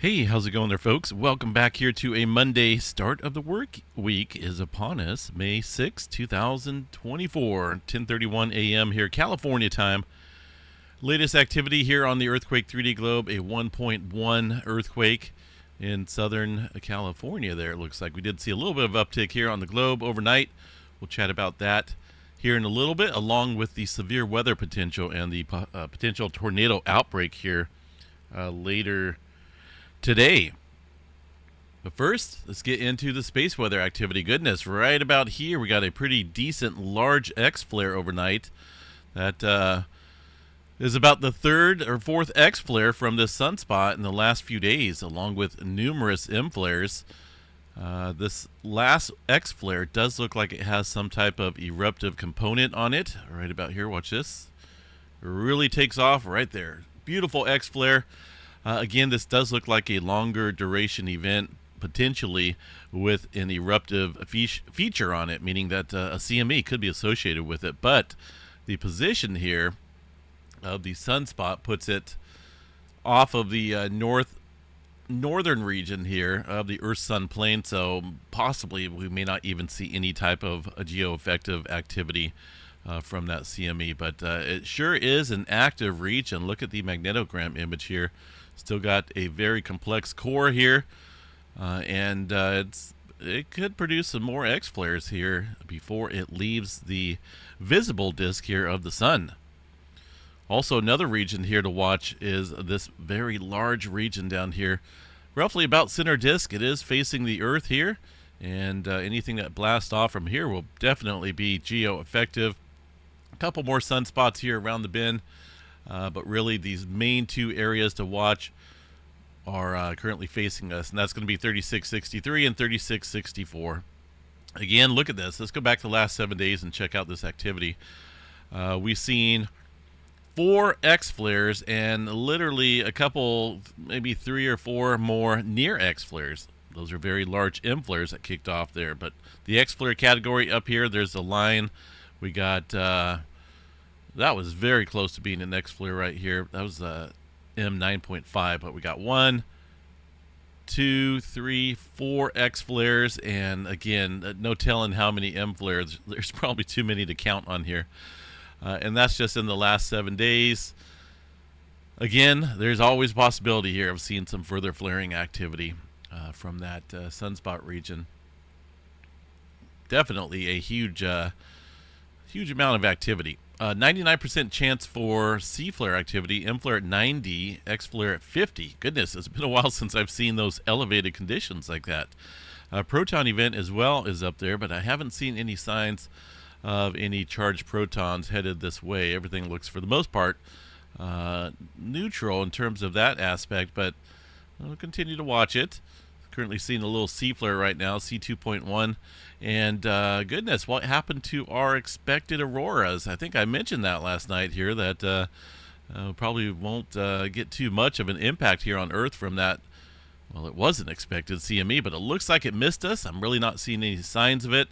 Hey, how's it going there, folks? Welcome back here to a Monday. Start of the work week is upon us, May 6, 2024, 10:31 a.m. here, California time. Latest activity here on the Earthquake 3D globe, a 1.1 earthquake in Southern California there. It looks like we did see a little bit of uptick here on the globe overnight. We'll chat about that here in a little bit, along with the severe weather potential and the potential tornado outbreak here later today. But first, let's get into the space weather activity. Goodness, right about here, we got a pretty decent large X flare overnight. That is about the third or fourth X flare from this sunspot in the last few days, along with numerous M flares. This last X flare does look like it has some type of eruptive component on it. Right about here, watch this. It really takes off right there. Beautiful X flare. Again, this does look like a longer duration event, potentially with an eruptive feature on it, meaning that a CME could be associated with it. But the position here of the sunspot puts it off of the northern region here of the Earth-Sun plane, so possibly we may not even see any type of a geoeffective activity from that CME. But it sure is an active region. Look at the magnetogram image here. Still got a very complex core here, and it could produce some more X flares here before it leaves the visible disk here of the sun. Also, another region here to watch is this very large region down here, roughly about center disk. It is facing the Earth here, and anything that blasts off from here will definitely be geo-effective. A couple more sunspots here around the bend. But really, these main two areas to watch are currently facing us, and that's going to be 3663 and 3664. Again, look at this. Let's go back to the last 7 days and check out this activity. We've seen 4 X flares and literally a couple, maybe 3 or 4 more near X flares. Those are very large M flares that kicked off there. But the X flare category up here, there's a line. We got... that was very close to being an X flare right here. That was M9.5, but we got 1, 2, 3, 4 X flares, and again, no telling how many M flares. There's probably too many to count on here. And that's just in the last 7 days. Again, there's always a possibility here of seeing some further flaring activity from that sunspot region. Definitely a huge amount of activity. 99% chance for C flare activity, M flare at 90, X flare at 50. Goodness, it's been a while since I've seen those elevated conditions like that. Proton event as well is up there, but I haven't seen any signs of any charged protons headed this way. Everything looks, for the most part, neutral in terms of that aspect, but we'll continue to watch it. Currently seeing a little C flare right now, C2.1. And goodness, what happened to our expected auroras? I think I mentioned that last night here, that probably won't get too much of an impact here on Earth from that. Well, it wasn't expected CME, but it looks like it missed us. I'm really not seeing any signs of it.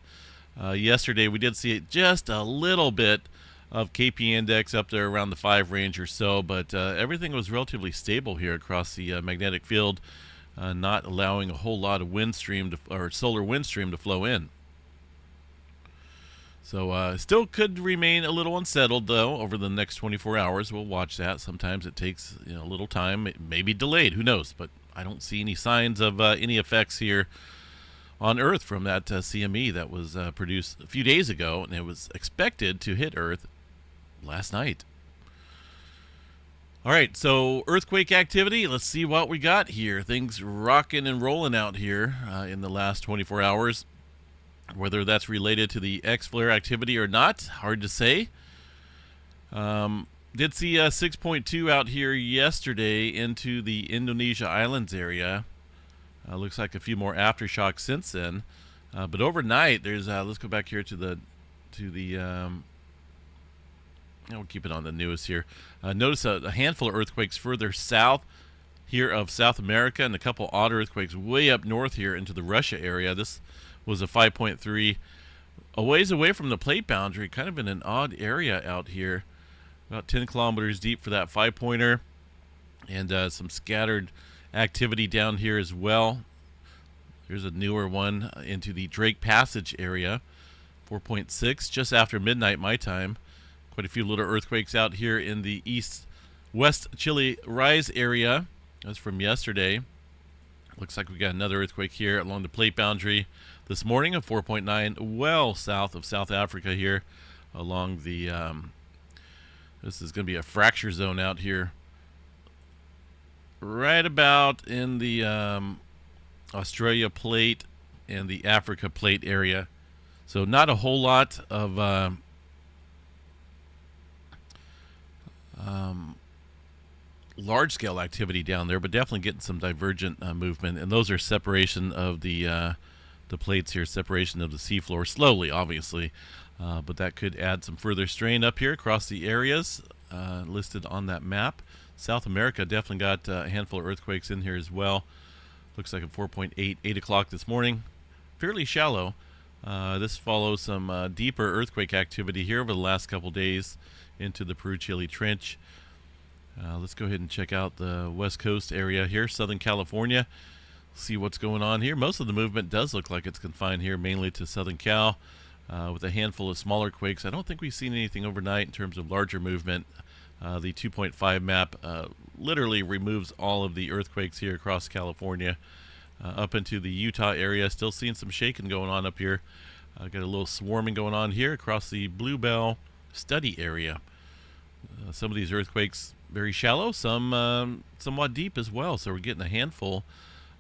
Yesterday, we did see just a little bit of KP index up there around the 5 range or so, but everything was relatively stable here across the magnetic field. Not allowing a whole lot of wind stream or solar wind stream to flow in. So still could remain a little unsettled, though, over the next 24 hours. We'll watch that. Sometimes it takes a little time. It may be delayed. Who knows? But I don't see any signs of any effects here on Earth from that CME that was produced a few days ago, and it was expected to hit Earth last night. All right, so earthquake activity, let's see what we got here. Things rocking and rolling out here in the last 24 hours. Whether that's related to the X flare activity or not, hard to say. Did see a 6.2 out here yesterday into the Indonesia Islands area. Looks like a few more aftershocks since then. But overnight, there's let's go back here to the we'll keep it on the newest here. Notice a handful of earthquakes further south here of South America, and a couple odd earthquakes way up north here into the Russia area. This was a 5.3, a ways away from the plate boundary, kind of in an odd area out here. About 10 kilometers deep for that 5-pointer, and some scattered activity down here as well. There's a newer one into the Drake Passage area, 4.6, just after midnight my time. Quite a few little earthquakes out here in the east-west Chile rise area. That's from yesterday. Looks like we got another earthquake here along the plate boundary this morning, of 4.9, well south of South Africa here, along the. This is going to be a fracture zone out here, right about in the Australia plate and the Africa plate area. So not a whole lot of large-scale activity down there, but definitely getting some divergent movement. And those are separation of the plates here, separation of the seafloor, slowly, obviously. But that could add some further strain up here across the areas listed on that map. South America definitely got a handful of earthquakes in here as well. Looks like a 4.8, 8 o'clock this morning. Fairly shallow. This follows some deeper earthquake activity here over the last couple days into the Peru-Chile Trench. Let's go ahead and check out the west coast area here, Southern California. See what's going on here. Most of the movement does look like it's confined here mainly to Southern Cal, with a handful of smaller quakes. I don't think we've seen anything overnight in terms of larger movement. The 2.5 map literally removes all of the earthquakes here across California. Up into the Utah area, still seeing some shaking going on up here. Got a little swarming going on here across the Bluebell study area. Some of these earthquakes very shallow, some somewhat deep as well. So we're getting a handful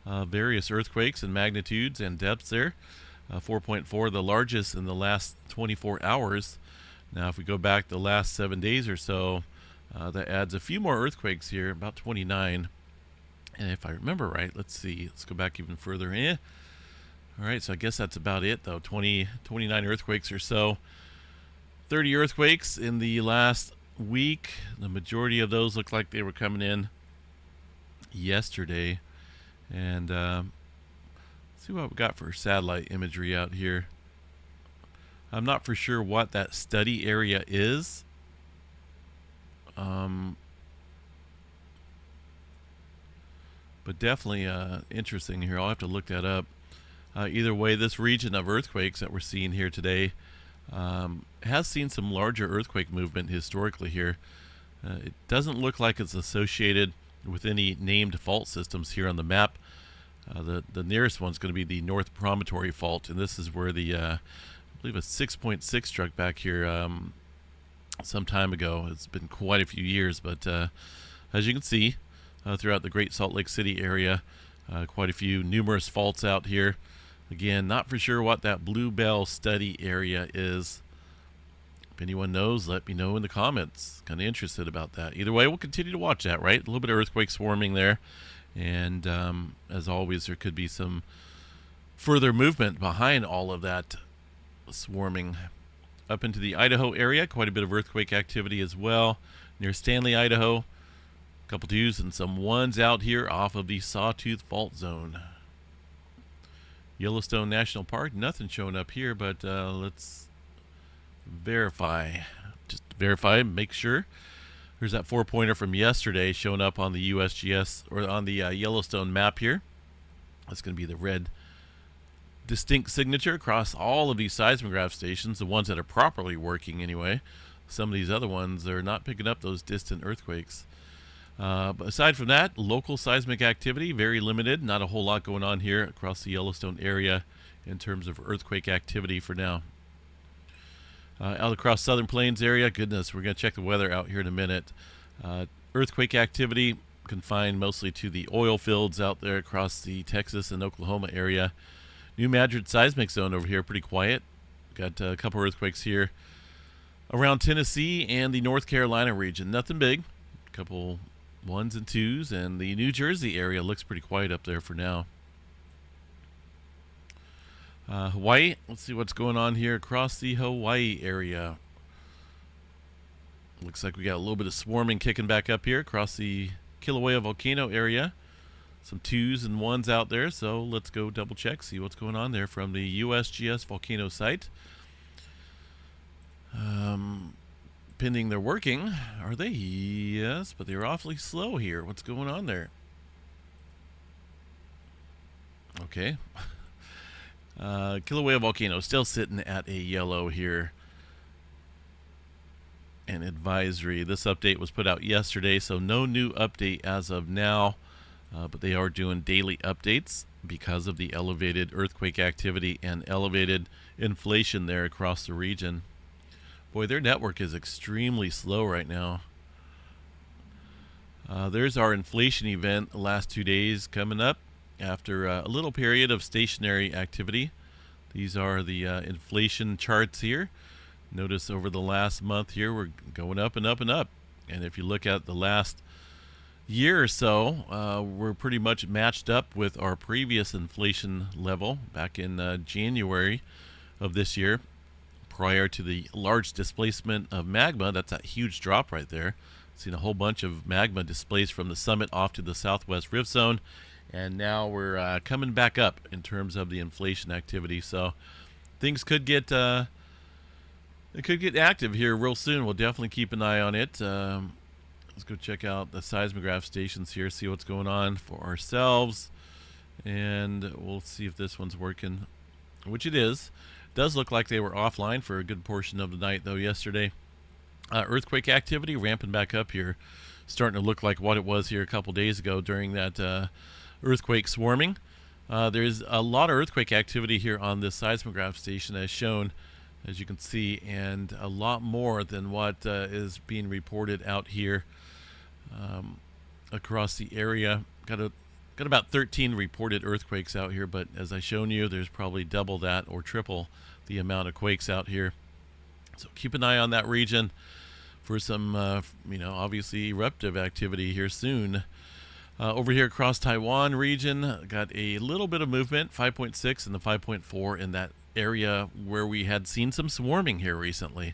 of various earthquakes and magnitudes and depths there. 4.4, the largest in the last 24 hours. Now, if we go back the last 7 days or so, that adds a few more earthquakes here, about 29. And if I remember right, let's see, let's go back even further. All right, so I guess that's about it, though. 29 earthquakes or so. 30 earthquakes in the last week. The majority of those look like they were coming in yesterday. And let's see what we got for satellite imagery out here. I'm not for sure what that study area is. But definitely interesting here. I'll have to look that up. Either way, this region of earthquakes that we're seeing here today has seen some larger earthquake movement historically here. It doesn't look like it's associated with any named fault systems here on the map. The nearest one's going to be the North Promontory Fault, and this is where the, I believe a 6.6 struck back here some time ago. It's been quite a few years, but as you can see, throughout the Great Salt Lake City area, quite a few numerous faults out here. Again, not for sure what that Bluebell study area is. If anyone knows, let me know in the comments. Kind of interested about that. Either way, we'll continue to watch that, right? A little bit of earthquake swarming there. And as always, there could be some further movement behind all of that swarming. Up into the Idaho area, quite a bit of earthquake activity as well. Near Stanley, Idaho. A couple twos and some ones out here off of the Sawtooth Fault Zone. Yellowstone National Park, nothing showing up here, but let's verify. Just verify, make sure. There's that 4-pointer from yesterday showing up on the USGS, or on the Yellowstone map here. That's going to be the red distinct signature across all of these seismograph stations, the ones that are properly working anyway. Some of these other ones are not picking up those distant earthquakes. But aside from that, local seismic activity, very limited. Not a whole lot going on here across the Yellowstone area in terms of earthquake activity for now. Out across Southern Plains area, goodness, we're going to check the weather out here in a minute. Earthquake activity confined mostly to the oil fields out there across the Texas and Oklahoma area. New Madrid seismic zone over here, pretty quiet. Got a couple earthquakes here around Tennessee and the North Carolina region. Nothing big. A couple ones and twos, and the New Jersey area looks pretty quiet up there for now. Hawaii, let's see what's going on here across the Hawaii area. Looks like we got a little bit of swarming kicking back up here across the Kilauea Volcano area. Some twos and ones out there, so let's go double check, see what's going on there from the USGS volcano site. Pending they're working. Are they? Yes, but they're awfully slow here. What's going on there? Okay. Kilauea Volcano still sitting at a yellow here. An advisory. This update was put out yesterday, so no new update as of now. But they are doing daily updates because of the elevated earthquake activity and elevated inflation there across the region. Boy, their network is extremely slow right now. There's our inflation event the last 2 days coming up after a little period of stationary activity. These are the inflation charts here. Notice over the last month here, we're going up and up and up. And if you look at the last year or so, we're pretty much matched up with our previous inflation level back in January of this year, prior to the large displacement of magma. That's a huge drop right there. Seen a whole bunch of magma displaced from the summit off to the southwest rift zone, and now we're coming back up in terms of the inflation activity. So things could get active here real soon. We'll definitely keep an eye on it. Let's go check out the seismograph stations here, see what's going on for ourselves, and we'll see if this one's working, which it is. Does look like they were offline for a good portion of the night, though, yesterday. Earthquake activity ramping back up here, starting to look like what it was here a couple days ago during that earthquake swarming. There's a lot of earthquake activity here on this seismograph station, as shown, as you can see, and a lot more than what is being reported out here across the area. Got about 13 reported earthquakes out here, but as I've shown you, there's probably double that or triple the amount of quakes out here. So keep an eye on that region for some, obviously eruptive activity here soon. Over here across Taiwan region, got a little bit of movement, 5.6 and the 5.4 in that area where we had seen some swarming here recently.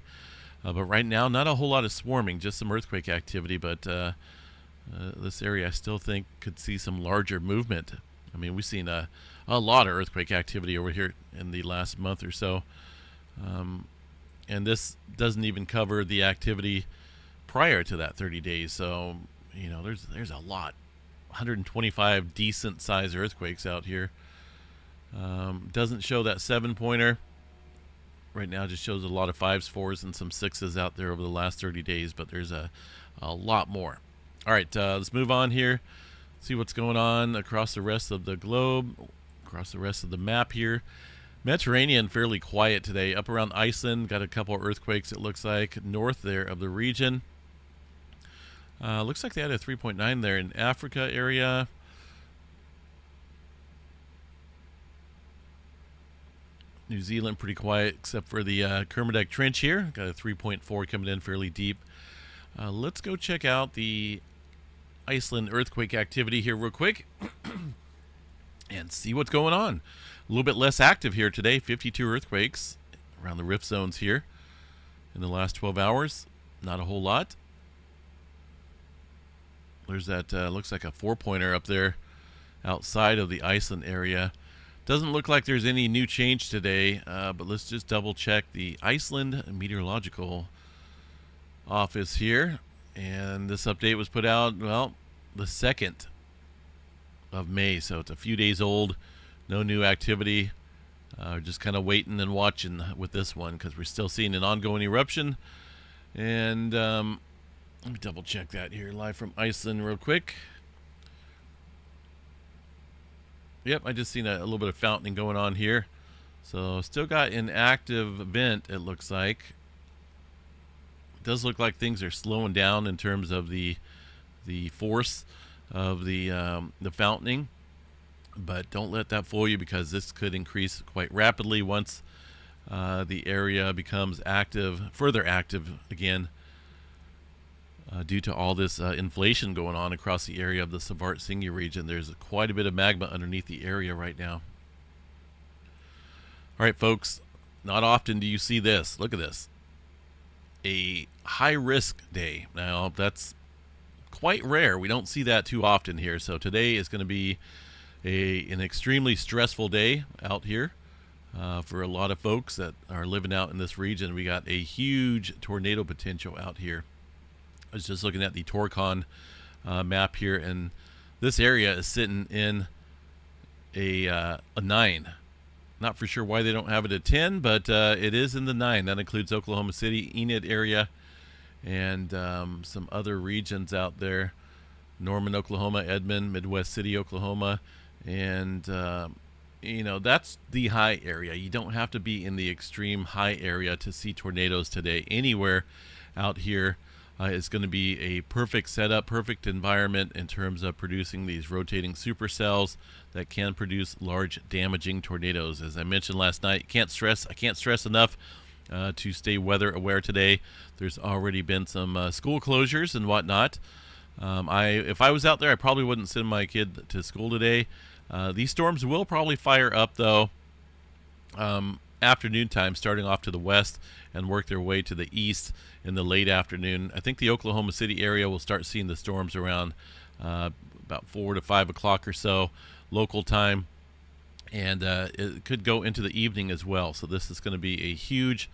But right now, not a whole lot of swarming, just some earthquake activity. But this area I still think could see some larger movement. I mean, we've seen a lot of earthquake activity over here in the last month or so. And this doesn't even cover the activity prior to that 30 days. So, there's a lot. 125 decent sized earthquakes out here. Doesn't show that 7-pointer. Right now just shows a lot of 5s, 4s, and some 6s out there over the last 30 days, but there's a lot more. All right, let's move on here. See what's going on across the rest of the globe, across the rest of the map here. Mediterranean fairly quiet today. Up around Iceland, got a couple of earthquakes, it looks like, north there of the region. Looks like they had a 3.9 there in Africa area. New Zealand pretty quiet except for the Kermadec Trench here. Got a 3.4 coming in fairly deep. Let's go check out the Iceland earthquake activity here real quick and see what's going on. A little bit less active here today. 52 earthquakes around the rift zones here in the last 12 hours. Not a whole lot. There's that, looks like a 4-pointer up there outside of the Iceland area. Doesn't look like there's any new change today, but let's just double check the Iceland Meteorological Office here. And this update was put out, well, the 2nd of May, so it's a few days old. No new activity. Just kind of waiting and watching with this one because we're still seeing an ongoing eruption. And let me double check that here live from Iceland real quick. Yep, I just seen a little bit of fountaining going on here. So still got an active vent, it looks like. It does look like things are slowing down in terms of the force of the fountaining. But don't let that fool you because this could increase quite rapidly once the area becomes active, further active again. Due to all this inflation going on across the area of the Svart-Singi region. There's quite a bit of magma underneath the area right now. All right, folks, not often do you see this. Look at this. A high-risk day. Now, that's quite rare. We don't see that too often here. So today is going to be an extremely stressful day out here for a lot of folks that are living out in this region. We got a huge tornado potential out here. I was just looking at the Torcon map here, and this area is sitting in a 9. Not for sure why they don't have it at 10, but it is in the 9. That includes Oklahoma City, Enid area, and some other regions out there. Norman, Oklahoma, Edmond, Midwest City, Oklahoma, and that's the high area. You don't have to be in the extreme high area to see tornadoes today. Anywhere out here is going to be a perfect setup, perfect environment in terms of producing these rotating supercells that can produce large damaging tornadoes. As I mentioned last night, I can't stress enough to stay weather aware today. There's already been some school closures and whatnot. If I was out there, I probably wouldn't send my kid to school today. These storms will probably fire up, though, afternoon time, starting off to the west and work their way to the east in the late afternoon. I think the Oklahoma City area will start seeing the storms around about 4 to 5 o'clock or so local time, and it could go into the evening as well. So this is going to be a huge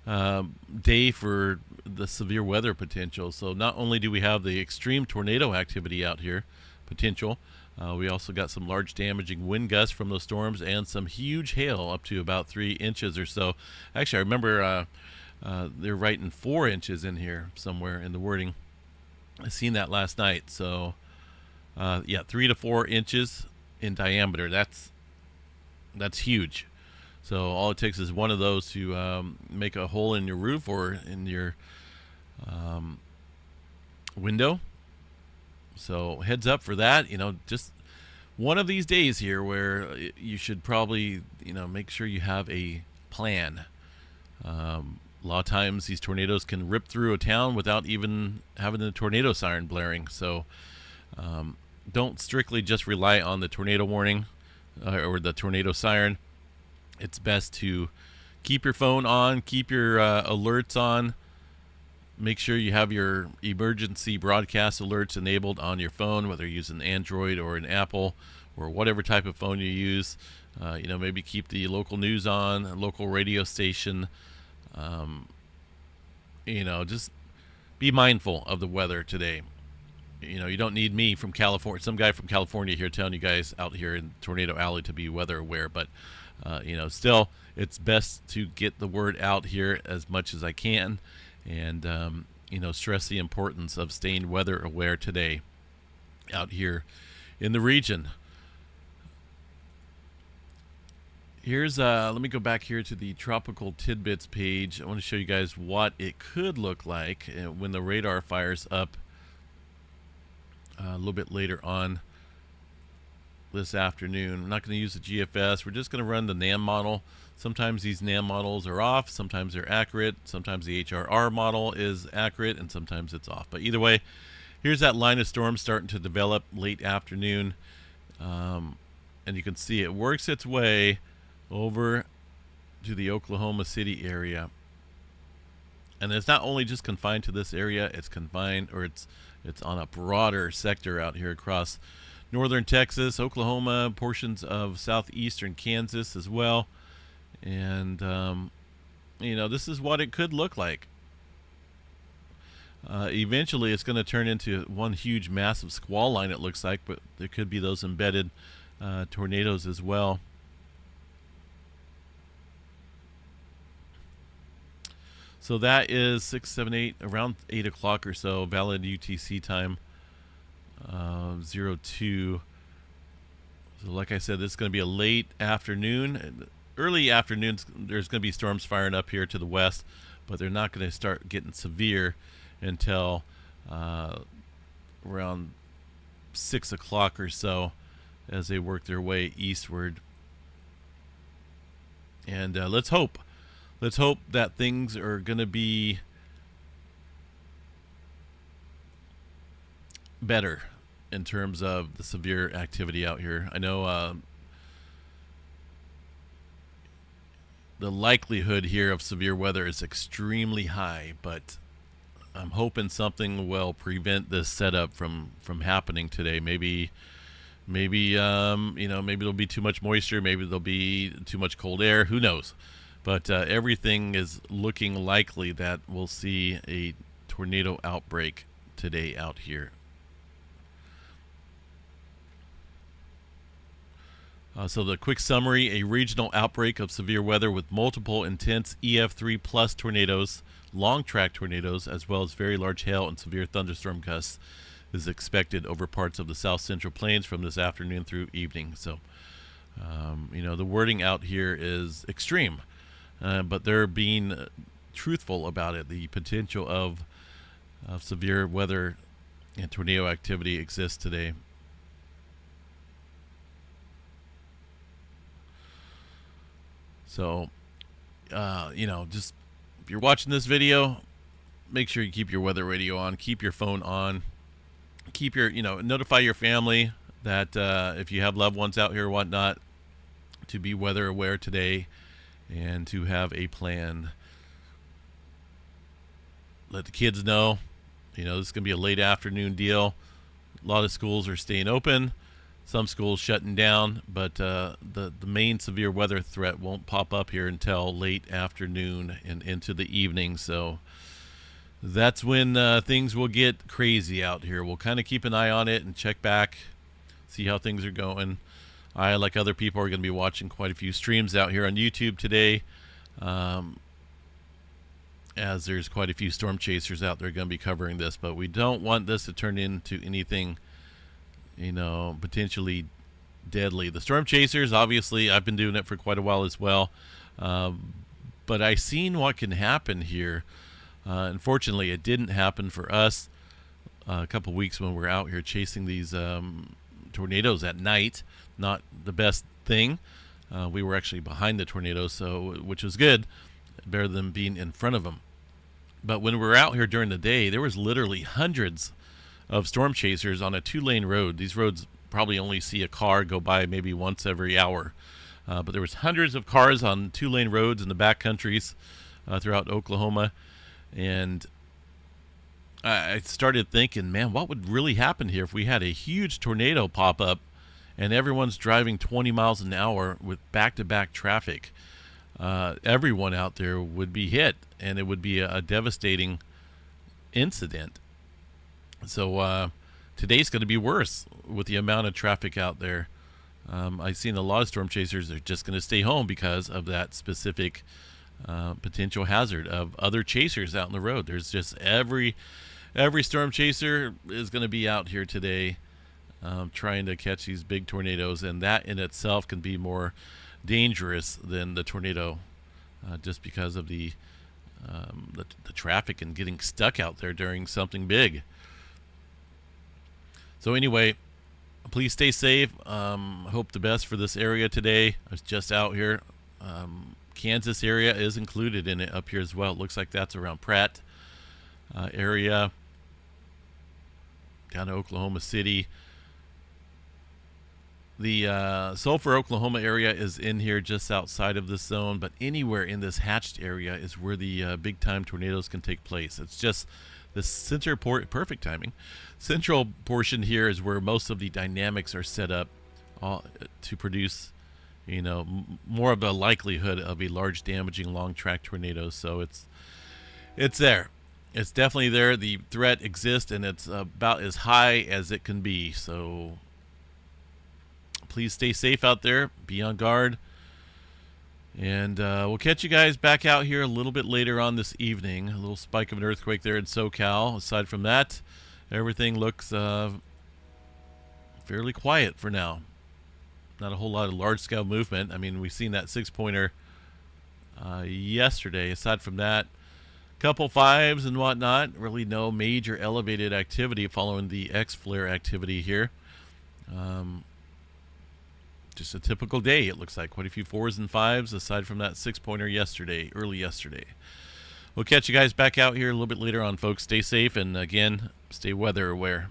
day for the severe weather potential. So not only do we have the extreme tornado activity out here potential, we also got some large damaging wind gusts from those storms and some huge hail up to about 3 inches or so. Actually, I remember they're writing 4 inches in here somewhere in the wording. I seen that last night. So 3 to 4 inches in diameter. That's huge. So all it takes is one of those to make a hole in your roof or in your window. So heads up for that. Just one of these days here where you should probably, make sure you have a plan. A lot of times these tornadoes can rip through a town without even having the tornado siren blaring. So don't strictly just rely on the tornado warning or the tornado siren. It's best to keep your phone on, keep your alerts on. Make sure you have your emergency broadcast alerts enabled on your phone, whether you're using Android or an Apple or whatever type of phone you use. Maybe keep the local news on, a local radio station. Just be mindful of the weather today. You don't need me from California, some guy from California here telling you guys out here in Tornado Alley to be weather aware, but still, it's best to get the word out here as much as I can, and stress the importance of staying weather aware today out here in the region. Here's let me go back here to the tropical tidbits page. I want to show you guys what it could look like when the radar fires up a little bit later on this afternoon. I'm not going to use the GFS. We're just going to run the NAM model. Sometimes these NAM models are off, sometimes they're accurate, sometimes the HRR model is accurate, and sometimes it's off. But either way, here's that line of storm starting to develop late afternoon, and you can see it works its way over to the Oklahoma City area. And it's not only just confined to this area, it's on a broader sector out here across northern Texas, Oklahoma, portions of southeastern Kansas as well. And, this is what it could look like. Eventually, it's going to turn into one huge, massive squall line, it looks like, but there could be those embedded tornadoes as well. So that is 6, 7, 8, around 8 o'clock or so, valid UTC time, 02. So like I said, this is going to be a late afternoon. Early afternoons, there's going to be storms firing up here to the west, but they're not going to start getting severe until around 6 o'clock or so as they work their way eastward. And let's hope that things are going to be better in terms of the severe activity out here. I know the likelihood here of severe weather is extremely high, but I'm hoping something will prevent this setup from happening today. Maybe there'll be too much moisture, maybe there'll be too much cold air, who knows. But everything is looking likely that we'll see a tornado outbreak today out here. So the quick summary: a regional outbreak of severe weather with multiple intense EF3 plus tornadoes, long track tornadoes, as well as very large hail and severe thunderstorm gusts is expected over parts of the south central plains from this afternoon through evening. So, the wording out here is extreme, but they're being truthful about it. The potential of severe weather and tornado activity exists today. So, just if you're watching this video, make sure you keep your weather radio on, keep your phone on, keep your, notify your family that if you have loved ones out here or whatnot, to be weather aware today and to have a plan. Let the kids know, this is going to be a late afternoon deal. A lot of schools are staying open. Some schools shutting down, but the main severe weather threat won't pop up here until late afternoon and into the evening. So that's when things will get crazy out here. We'll kind of keep an eye on it and check back, see how things are going. I, like other people, are going to be watching quite a few streams out here on YouTube today, as there's quite a few storm chasers out there going to be covering this. But we don't want this to turn into anything potentially deadly. The storm chasers, obviously, I've been doing it for quite a while as well, but I've seen what can happen here. Unfortunately, it didn't happen for us a couple weeks when we were out here chasing these tornadoes at night. Not the best thing. We were actually behind the tornadoes, which was good, better than being in front of them. But when we were out here during the day, there was literally hundreds of storm chasers on a 2-lane road. These roads probably only see a car go by maybe once every hour, but there was hundreds of cars on 2-lane roads in the back countries throughout Oklahoma. And I started thinking, man, what would really happen here if we had a huge tornado pop up and everyone's driving 20 miles an hour with back-to-back traffic? Everyone out there would be hit, and it would be a devastating incident. So today's going to be worse with the amount of traffic out there. I've seen a lot of storm chasers are just going to stay home because of that specific potential hazard of other chasers out on the road. There's just every storm chaser is going to be out here today trying to catch these big tornadoes, and that in itself can be more dangerous than the tornado, just because of the traffic and getting stuck out there during something big. So anyway, please stay safe. Hope the best for this area today. I was just out here. Kansas area is included in it up here as well. It looks like that's around Pratt area, down to Oklahoma City. The Sulphur, Oklahoma area is in here just outside of this zone, but anywhere in this hatched area is where the big-time tornadoes can take place. It's just the perfect timing. Central portion here is where most of the dynamics are set up to produce, more of a likelihood of a large, damaging, long-track tornado. So it's there. It's definitely there. The threat exists, and it's about as high as it can be. So please stay safe out there. Be on guard. And we'll catch you guys back out here a little bit later on this evening. A little spike of an earthquake there in SoCal. Aside from that, everything looks fairly quiet for now. Not a whole lot of large-scale movement. I mean, we've seen that 6-pointer yesterday. Aside from that, couple 5s and whatnot. Really no major elevated activity following the X-flare activity here. Just a typical day, it looks like. Quite a few 4s and 5s aside from that 6-pointer early yesterday. We'll catch you guys back out here a little bit later on, folks. Stay safe, and again, stay weather aware.